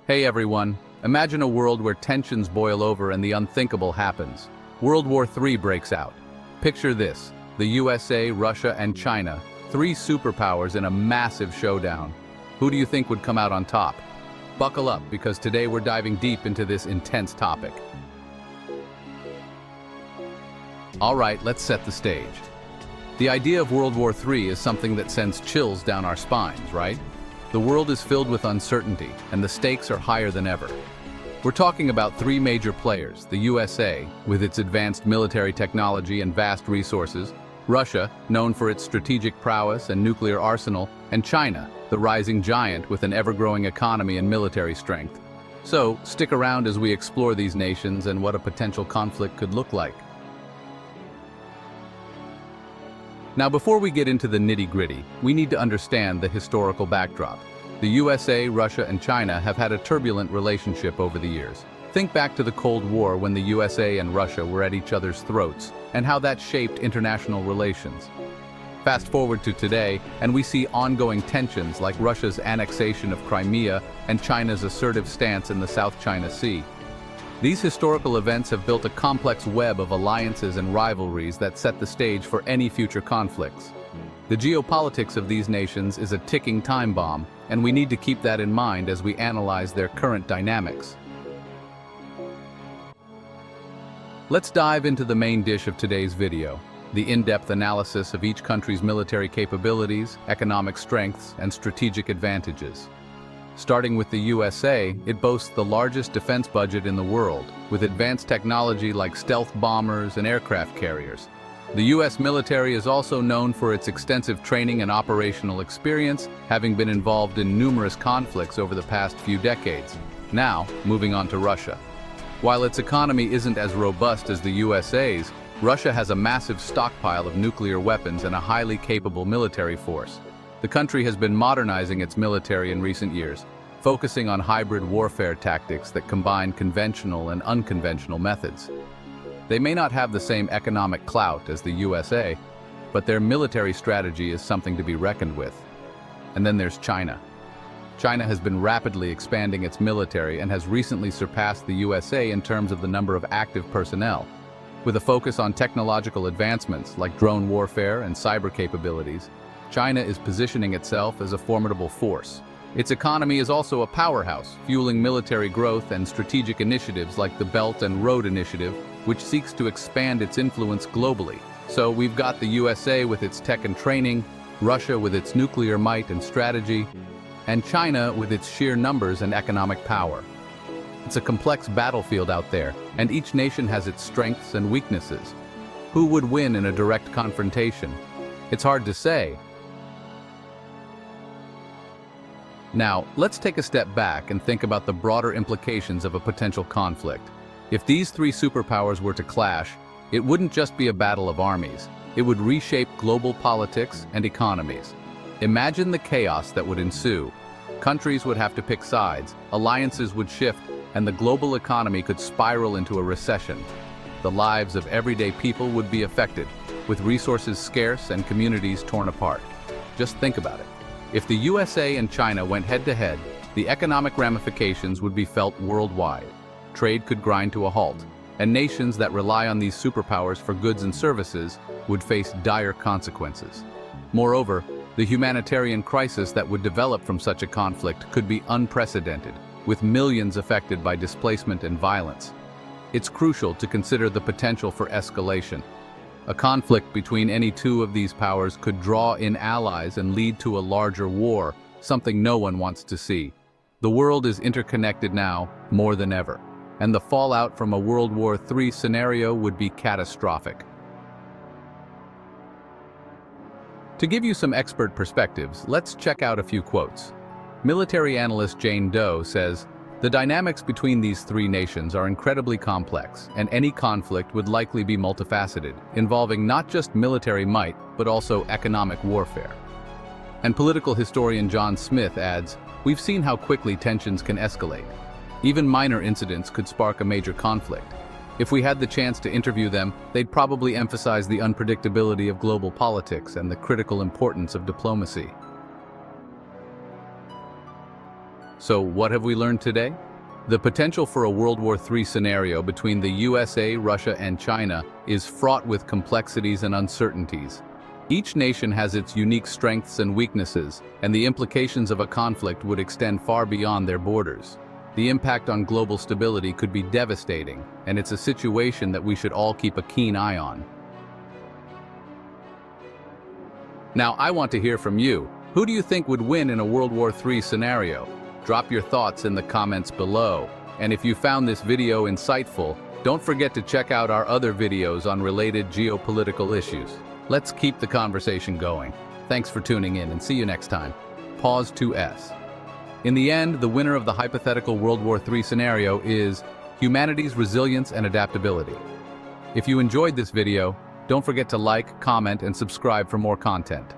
Hey everyone, imagine a world where tensions boil over and the unthinkable happens. World War III breaks out. Picture this, the USA, Russia, and China, three superpowers in a massive showdown. Who do you think would come out on top? Buckle up, because today we're diving deep into this intense topic. Alright, let's set the stage. The idea of World War III is something that sends chills down our spines, right? The world is filled with uncertainty, and the stakes are higher than ever. We're talking about three major players: the USA, with its advanced military technology and vast resources; Russia, known for its strategic prowess and nuclear arsenal; and China, the rising giant with an ever-growing economy and military strength. So, stick around as we explore these nations and what a potential conflict could look like. Now, before we get into the nitty-gritty, we need to understand the historical backdrop. The USA, Russia, and China have had a turbulent relationship over the years. Think back to the Cold War, when the USA and Russia were at each other's throats, and how that shaped international relations. Fast forward to today, and we see ongoing tensions like Russia's annexation of Crimea and China's assertive stance in the South China Sea. These historical events have built a complex web of alliances and rivalries that set the stage for any future conflicts. The geopolitics of these nations is a ticking time bomb, and we need to keep that in mind as we analyze their current dynamics. Let's dive into the main dish of today's video: the in-depth analysis of each country's military capabilities, economic strengths, and strategic advantages. Starting with the USA, it boasts the largest defense budget in the world, with advanced technology like stealth bombers and aircraft carriers. The U.S. military is also known for its extensive training and operational experience, having been involved in numerous conflicts over the past few decades. Now, moving on to Russia. While its economy isn't as robust as the USA's, Russia has a massive stockpile of nuclear weapons and a highly capable military force. The country has been modernizing its military in recent years, focusing on hybrid warfare tactics that combine conventional and unconventional methods. They may not have the same economic clout as the USA, but their military strategy is something to be reckoned with. And then there's China. China has been rapidly expanding its military and has recently surpassed the USA in terms of the number of active personnel. With a focus on technological advancements like drone warfare and cyber capabilities, China is positioning itself as a formidable force. Its economy is also a powerhouse, fueling military growth and strategic initiatives like the Belt and Road Initiative, which seeks to expand its influence globally. So we've got the USA with its tech and training, Russia with its nuclear might and strategy, and China with its sheer numbers and economic power. It's a complex battlefield out there, and each nation has its strengths and weaknesses. Who would win in a direct confrontation? It's hard to say. Now, let's take a step back and think about the broader implications of a potential conflict. If these three superpowers were to clash, it wouldn't just be a battle of armies. It would reshape global politics and economies. Imagine the chaos that would ensue. Countries would have to pick sides, alliances would shift, and the global economy could spiral into a recession. The lives of everyday people would be affected, with resources scarce and communities torn apart. Just think about it. If the USA and China went head-to-head, the economic ramifications would be felt worldwide. Trade could grind to a halt, and nations that rely on these superpowers for goods and services would face dire consequences. Moreover, the humanitarian crisis that would develop from such a conflict could be unprecedented, with millions affected by displacement and violence. It's crucial to consider the potential for escalation. A conflict between any two of these powers could draw in allies and lead to a larger war, something no one wants to see. The world is interconnected now more than ever, and the fallout from a World War III scenario would be catastrophic. To give you some expert perspectives, let's check out a few quotes. Military analyst Jane Doe says, "The dynamics between these three nations are incredibly complex, and any conflict would likely be multifaceted, involving not just military might, but also economic warfare." And political historian John Smith adds, "We've seen how quickly tensions can escalate. Even minor incidents could spark a major conflict. If we had the chance to interview them, they'd probably emphasize the unpredictability of global politics and the critical importance of diplomacy." So what have we learned today? The potential for a World War III scenario between the USA, Russia, and China is fraught with complexities and uncertainties. Each nation has its unique strengths and weaknesses, and the implications of a conflict would extend far beyond their borders. The impact on global stability could be devastating, and it's a situation that we should all keep a keen eye on. Now, I want to hear from you. Who do you think would win in a World War III scenario? Drop your thoughts in the comments below. And if you found this video insightful, don't forget to check out our other videos on related geopolitical issues. Let's keep the conversation going. Thanks for tuning in and see you next time. Pause 2S. In the end, the winner of the hypothetical World War III scenario is humanity's resilience and adaptability. If you enjoyed this video, don't forget to like, comment, and subscribe for more content.